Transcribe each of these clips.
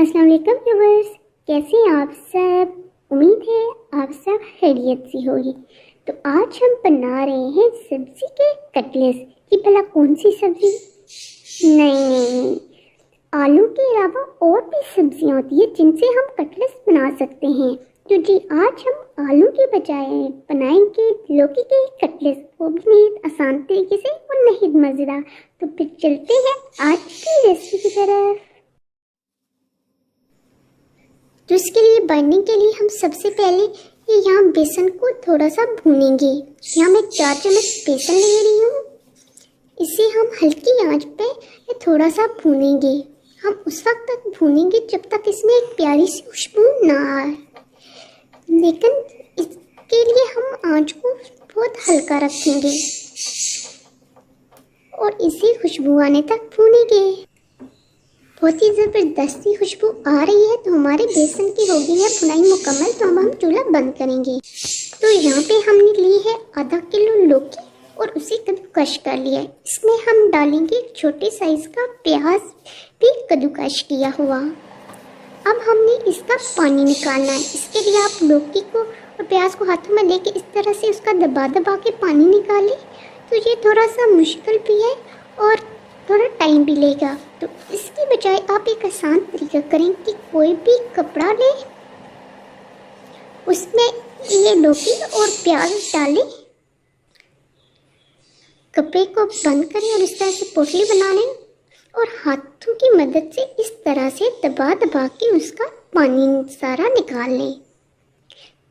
अस्सलाम वालेकुम व्यूअर्स, कैसे हैं आप सब। उम्मीद है आप सब खैरियत से होगी। तो आज हम बना रहे हैं सब्जी के कटलेट्स। कि भला कौन सी सब्जी? नहीं, आलू के अलावा और भी सब्जियां होती है जिनसे हम कटलेट्स बना सकते हैं। तो जी आज हम आलू के बजाय बनाएंगे लौकी के कटलेट्स, वो भी निहायत आसान तरीके से और निहायत मज़ेदार। तो फिर चलते हैं आज की रेसिपी की तरफ। तो इसके लिए बाइंडिंग के लिए हम सबसे पहले ये यहाँ बेसन को थोड़ा सा भूनेंगे। यहाँ मैं 4 चम्मच बेसन ले रही हूँ। इसे हम हल्की आंच पे थोड़ा सा भूनेंगे। हम उस वक्त तक भूनेंगे जब तक इसमें एक प्यारी सी खुशबू ना आए, लेकिन इसके लिए हम आंच को बहुत हल्का रखेंगे और इसी खुशबू आने तक भूनेंगे। बहुत ही ज़बरदस्ती खुशबू आ रही है तो हमारे बेसन की हो गई है भुनाई मुकम्मल। तो अब हम चूल्हा बंद करेंगे। तो यहाँ पे हमने ली है आधा किलो लौकी और उसे कद्दूकश कर लिया है। इसमें हम डालेंगे एक छोटे साइज का प्याज भी कद्दूकश किया हुआ। अब हमने इसका पानी निकालना है। इसके लिए आप लौकी को और प्याज को हाथों में लेके इस तरह से उसका दबा दबा के पानी निकालें। तो ये थोड़ा सा मुश्किल भी है और थोड़ा टाइम भी लेगा। तो इसकी बजाय आप एक आसान तरीका करें कि कोई भी कपड़ा लें, उसमें ये लौकी और प्याज डालें, कपड़े को बंद करें और इस तरह से पोटली बना लें और हाथों की मदद से इस तरह से दबा दबा के उसका पानी सारा निकाल लें।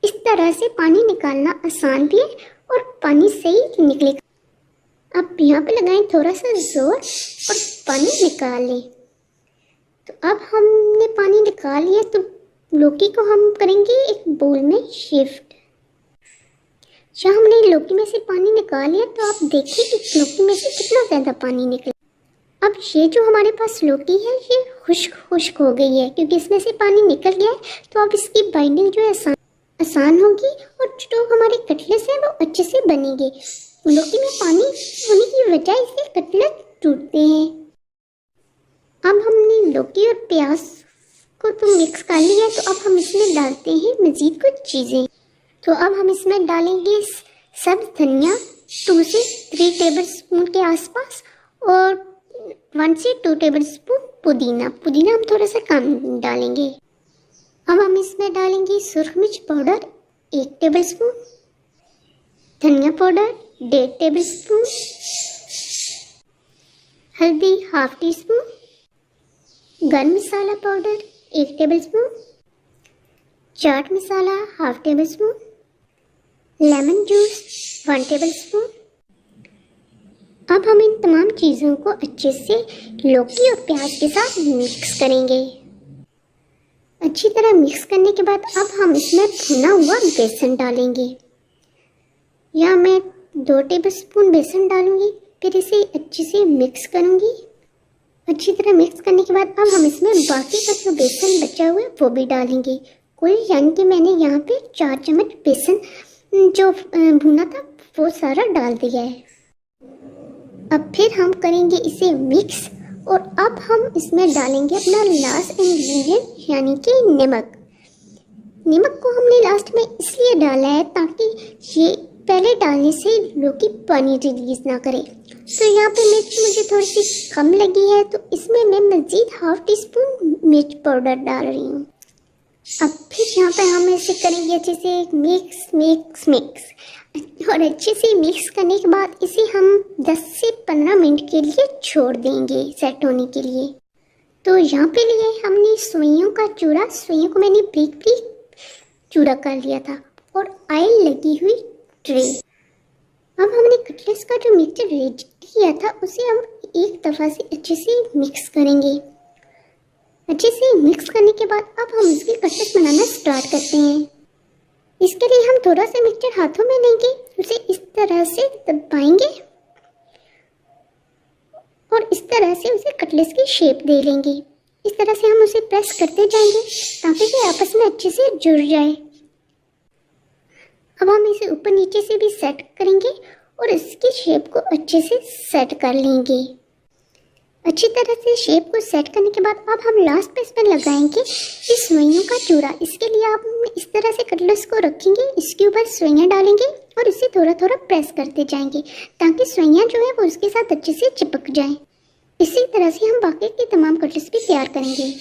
इस तरह से पानी निकालना आसान भी है और पानी सही निकलेगा। अब यहाँ पे लगाएं थोड़ा सा जोर और पानी निकाल लें। तो अब हमने पानी निकाल लिया तो लौकी को हम करेंगे एक बोल में शिफ्ट। जहाँ हमने लौकी में से पानी निकाल लिया तो आप देखिए कि लौकी में से कितना ज़्यादा पानी निकला। अब ये जो हमारे पास लौकी है ये खुश्क हो गई है क्योंकि इसमें से पानी निकल गया है। तो अब इसकी बाइंडिंग जो है आसान होगी और जो हमारे कटलेट्स हैं वो अच्छे से बनेंगे। लौकी में पानी होने की वजह से कटलेट टूटते हैं। अब हमने लौकी और प्याज को तो मिक्स कर लिया है। तो अब हम इसमें डालते हैं मज़ीद कुछ चीज़ें। तो अब हम इसमें डालेंगे सब्ज़ धनिया 2 से 3 टेबल स्पून के आसपास और 1 से 2 टेबल स्पून पुदीना हम थोड़ा सा कम डालेंगे। अब हम इसमें डालेंगे सुरख मिर्च पाउडर 1 टेबल स्पून, धनिया पाउडर 1.5 टेबल स्पून, हल्दी 1/2 टी स्पून, गरम मसाला powder 1 table spoon, chaat masala 1/2 table spoon, lemon juice 1 table spoon. अब हम इन तमाम चीज़ों को अच्छे से लौकी और प्याज के साथ मिक्स करेंगे। अच्छी तरह मिक्स करने के बाद अब हम इसमें भुना हुआ बेसन डालेंगे। यहाँ मैं 2 टेबल स्पून बेसन डालूंगी, फिर इसे अच्छे से मिक्स करूंगी। अच्छी तरह मिक्स करने के बाद अब हम इसमें बाकी का जो बेसन बचा हुआ है वो भी डालेंगे। कुल यानी कि मैंने यहाँ पे 4 चम्मच बेसन जो भुना था वो सारा डाल दिया है। अब फिर हम करेंगे इसे मिक्स और अब हम इसमें डालेंगे अपना लास्ट इंग्रेडिएंट यानी कि नमक। नमक को हमने लास्ट में इसलिए डाला है ताकि ये पहले डालने से लौकी पानी रिलीज ना करे। तो यहाँ पे मिर्च मुझे थोड़ी सी कम लगी है तो इसमें मैं मज़ीद 1/2 टी स्पून मिर्च पाउडर डाल रही हूँ। अब फिर यहाँ पे हम इसे करेंगे अच्छे से मिक्स और अच्छे से मिक्स करने के बाद इसे हम 10 से 15 मिनट के लिए छोड़ देंगे सेट होने के लिए। तो यहाँ पे लिए हमने सुइयों का चूरा। सुइयों को मैंने ब्रीक चूरा कर लिया था और ऑयल लगी हुई ट्रे। अब हमने कटलेट्स का जो मिक्सचर रेडी किया था उसे हम एक दफ़ा से अच्छे से मिक्स करेंगे। अच्छे से मिक्स करने के बाद अब हम इसके कटलेट्स बनाना स्टार्ट करते हैं। इसके लिए हम थोड़ा सा मिक्सचर हाथों में लेंगे, उसे इस तरह से दबाएंगे और इस तरह से उसे कटलेट्स की शेप दे लेंगे। इस तरह से हम उसे प्रेस करते जाएंगे ताकि ये आपस में अच्छे से जुड़ जाए। अब हम इसे ऊपर नीचे से भी सेट करेंगे और इसकी शेप को अच्छे से सेट कर लेंगे। अच्छी तरह से शेप को सेट करने के बाद अब हम लास्ट पे इस पर लगाएंगे इस सुइयों का चूड़ा। इसके लिए आप इस तरह से कटलेट्स को रखेंगे, इसके ऊपर सुइयां डालेंगे और इसे थोड़ा थोड़ा प्रेस करते जाएंगे ताकि सुइयां जो है वो उसके साथ अच्छे से चिपक जाएं। इसी तरह से हम बाकी के तमाम कटलेट्स भी तैयार करेंगे।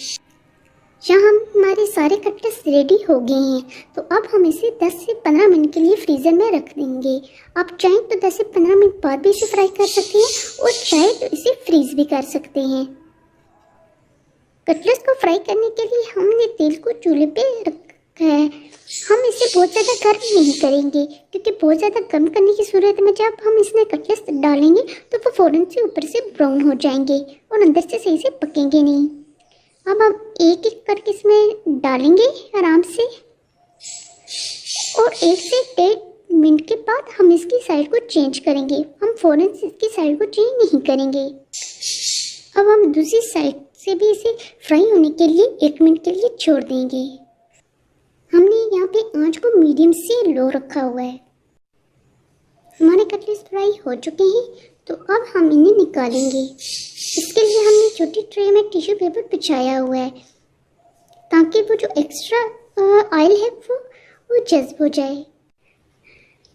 जहाँ हमारे सारे कटलेट्स रेडी हो गए हैं तो अब हम इसे 10 से 15 मिनट के लिए फ्रीज़र में रख देंगे। आप चाहें तो 10 से 15 मिनट बाद भी इसे फ्राई कर सकते हैं और चाहे तो इसे फ्रीज भी कर सकते हैं। कटलेट्स को फ्राई करने के लिए हमने तेल को चूल्हे पे रखा है। हम इसे बहुत ज़्यादा गर्म नहीं करेंगे क्योंकि बहुत ज़्यादा गर्म करने की सूरत में जब हम इसमें कटलेट्स डालेंगे तो वो फ़ौरन से ऊपर से ब्राउन हो जाएंगे और अंदर से सही से पकेंगे नहीं। अब हम एक एक करके इसमें डालेंगे आराम से और 1 से 1.5 मिनट के बाद हम इसकी साइड को चेंज करेंगे। हम फ़ौरन से इसकी साइड को चेंज नहीं करेंगे। अब हम दूसरी साइड से भी इसे फ्राई होने के लिए 1 मिनट के लिए छोड़ देंगे। हमने यहाँ पे आंच को मीडियम से लो रखा हुआ है। हमारे कटलेट्स फ्राई हो चुके हैं तो अब हम इन्हें निकालेंगे। इसके लिए हमने छोटी ट्रे में टिश्यू पेपर बिछाया हुआ है ताकि वो जो एक्स्ट्रा ऑयल है वो जज्ब हो जाए।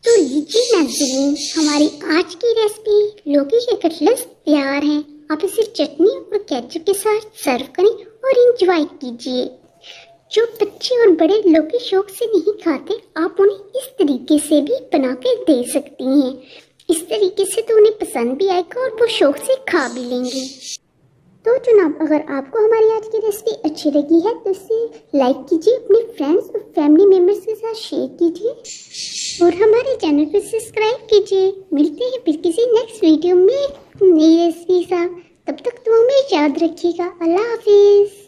तो लीजिए नाज़रीन, हमारी आज की रेसिपी लौकी के कटलेट्स तैयार हैं। आप इसे चटनी और केचप के साथ सर्व करें और इंजॉय कीजिए। जो बच्चे और बड़े लौकी शौक से नहीं खाते, आप उन्हें इस तरीके से भी बना के दे सकती हैं। इस तरीके से तो उन्हें पसंद भी आएगा और वो शौक से खा भी लेंगे। तो जनाब, अगर आपको हमारी आज की रेसिपी अच्छी लगी है तो इसे लाइक कीजिए, अपने फ्रेंड्स और फैमिली मेम्बर्स के साथ शेयर कीजिए और हमारे चैनल को सब्सक्राइब कीजिए। मिलते हैं फिर किसी नेक्स्ट वीडियो में नई रेसिपी साथ। तब तक दुआ में याद रखिएगा। अल्लाह हाफिज़।